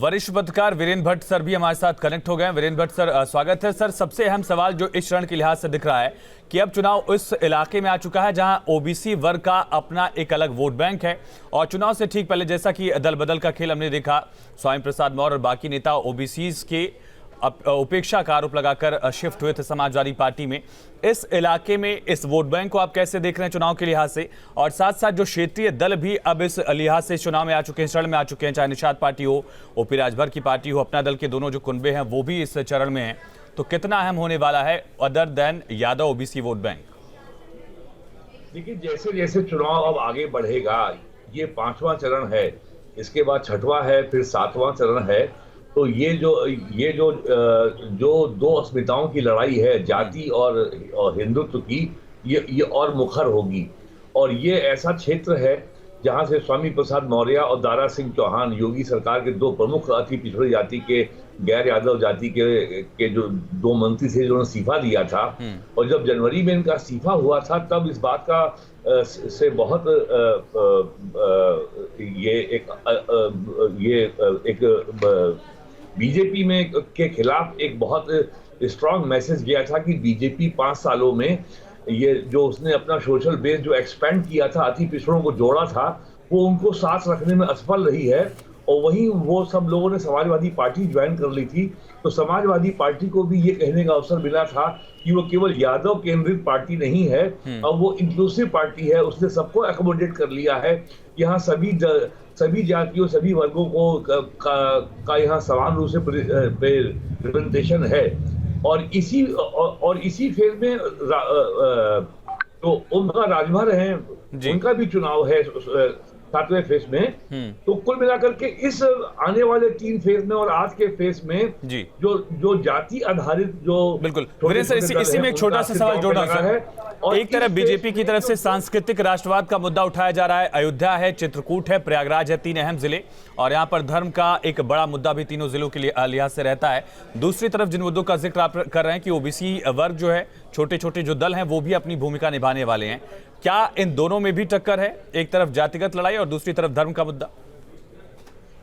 वरिष्ठ पत्रकार वीरेंद्र भट्ट सर भी हमारे साथ कनेक्ट हो गए हैं। वीरेंद्र भट्ट सर, स्वागत है सर। सबसे अहम सवाल जो इस चरण के लिहाज से दिख रहा है कि अब चुनाव उस इलाके में आ चुका है जहां ओबीसी वर्ग का अपना एक अलग वोट बैंक है, और चुनाव से ठीक पहले जैसा कि दल बदल का खेल हमने देखा, स्वामी प्रसाद मौर्य और बाकी नेता ओबीसीज के उपेक्षा का आरोप लगाकर शिफ्ट हुए थे समाजवादी पार्टी में। इस इलाके में इस वोट बैंक को आप कैसे देख रहे हैं चुनाव के लिहाज से, और साथ साथ जो क्षेत्रीय दल भी अब इस लिहाज से चुनाव में आ चुके हैं, चरण में आ चुके हैं, चाहे निषाद पार्टी हो, ओपी राजभर की पार्टी हो, अपना दल के दोनों जो कुनबे हैं वो भी इस चरण में हैं, तो कितना अहम होने वाला है other than Yadav OBC vote bank? देखिए, जैसे जैसे चुनाव अब आगे बढ़ेगा, ये 5वां चरण है, इसके बाद 6वां है, फिर 7वां चरण है, तो ये जो दो अस्मिताओं की लड़ाई है, जाति और हिंदुत्व की, ये और मुखर होगी। और ये ऐसा क्षेत्र है जहां से स्वामी प्रसाद मौर्य और दारा सिंह चौहान, योगी सरकार के दो प्रमुख अति पिछड़ी जाति के, गैर यादव जाति के जो दो मंत्री थे जिन्होंने इस्तीफा दिया था, और जब जनवरी में इनका इस्तीफा हुआ था तब इस बात का से बहुत ये एक बीजेपी में के खिलाफ एक बहुत स्ट्रांग मैसेज गया था कि बीजेपी 5 सालों में ये जो उसने अपना सोशल बेस जो एक्सपेंड किया था, अति पिछड़ों को जोड़ा था, वो उनको साथ रखने में असफल रही है। और वहीं वो सब लोगों ने समाजवादी पार्टी ज्वाइन कर ली थी, तो समाजवादी पार्टी को भी ये कहने का अवसर मिला था कि वो केवल यादव केंद्रित पार्टी नहीं है, अब वो इंक्लूसिव पार्टी है, उसने सबको एकोमोडेट कर लिया है। यहाँ सभी जातियों, सभी वर्गों का यहाँ समान रूप से रिप्रेजेंटेशन है। और इसी फेज में तो उनका राजभर है, उनका भी चुनाव है 7वें फेज में। तो कुल मिलाकर के इस आने वाले 3 फेज में और आज के फेज में जो जाति आधारित जो बिल्कुल वीरेंद्र सर, इसी में एक छोटा सा सवाल जोड़ना है। एक तरफ बीजेपी की तरफ से सांस्कृतिक राष्ट्रवाद का मुद्दा उठाया जा रहा है, अयोध्या है, चित्रकूट है, प्रयागराज है, 3 अहम जिले, और यहाँ पर धर्म का एक बड़ा मुद्दा भी तीनों जिलों के लिहाज से रहता है। दूसरी तरफ जिन मुद्दों का जिक्र आप कर रहे हैं कि ओबीसी वर्ग जो है, छोटे छोटे जो दल हैं, वो भी अपनी भूमिका निभाने वाले हैं, क्या इन दोनों में भी टक्कर है? एक तरफ जातिगत लड़ाई और दूसरी तरफ धर्म का मुद्दा।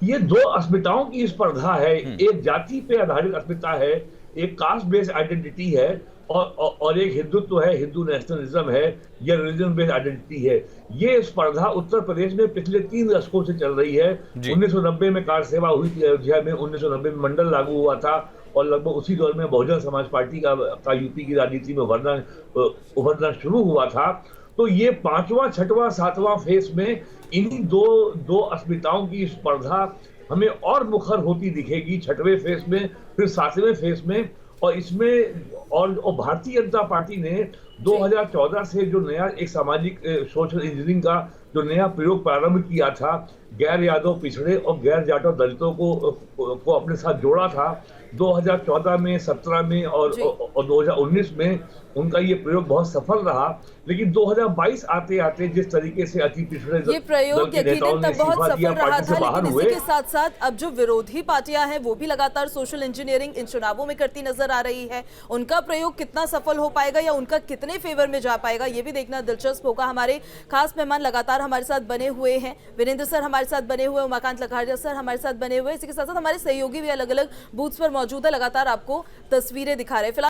ये दो अस्मिताओं की स्पर्धा है, एक जाति पे आधारित अस्मिता है, एक कास्ट बेस्ड आइडेंटिटी है, और एक हिंदुत्व है, हिंदू नेशनलिज्म है, या रिलीजन बेस्ड आइडेंटिटी है। ये स्पर्धा उत्तर प्रदेश में पिछले 3 दशकों से चल रही है। 1990 में कार सेवा हुई थी अयोध्या में, 1990 में मंडल लागू हुआ था, और लगभग उसी दौर में बहुजन समाज पार्टी का यूपी की राजनीति में उभरना शुरू हुआ था। तो ये 5वां, 6वां, 7वां फेज में इन्हीं दो अस्मिताओं की स्पर्धा हमें और मुखर होती दिखेगी 6वें फेज में, फिर 7वें फेज में। और इसमें और भारतीय जनता पार्टी ने 2014 से जो नया एक सामाजिक सोशल इंजीनियरिंग का जो नया प्रयोग प्रारंभ किया था, गैर यादव पिछड़े और गैर जाटव दलितों को अपने साथ जोड़ा था। 2014 में, 17 में और 2019 में उनका ये प्रयोग बहुत सफल रहा। लेकिन 2022 आते आते जिस तरीके से अति पिछड़े ये प्रयोग यकीनन तब बहुत सफल रहा था, लेकिन इसी के साथ साथ अब जो विरोधी पार्टियां हैं वो भी लगातार सोशल इंजीनियरिंग इन चुनावों में करती नजर आ रही है। उनका प्रयोग कितना सफल हो पाएगा या उनका कितने फेवर में जा पाएगा, ये भी देखना दिलचस्प होगा। हमारे खास मेहमान लगातार हमारे साथ बने हुए हैं, वीरेंद्र सर हमारे साथ बने हुए, उमाकांत लखाड़िया सर हमारे साथ बने हुए, इसी के साथ साथ हमारे सहयोगी भी अलग अलग बूथ्स पर मौजूद है, लगातार आपको तस्वीरें दिखा रहे हैं।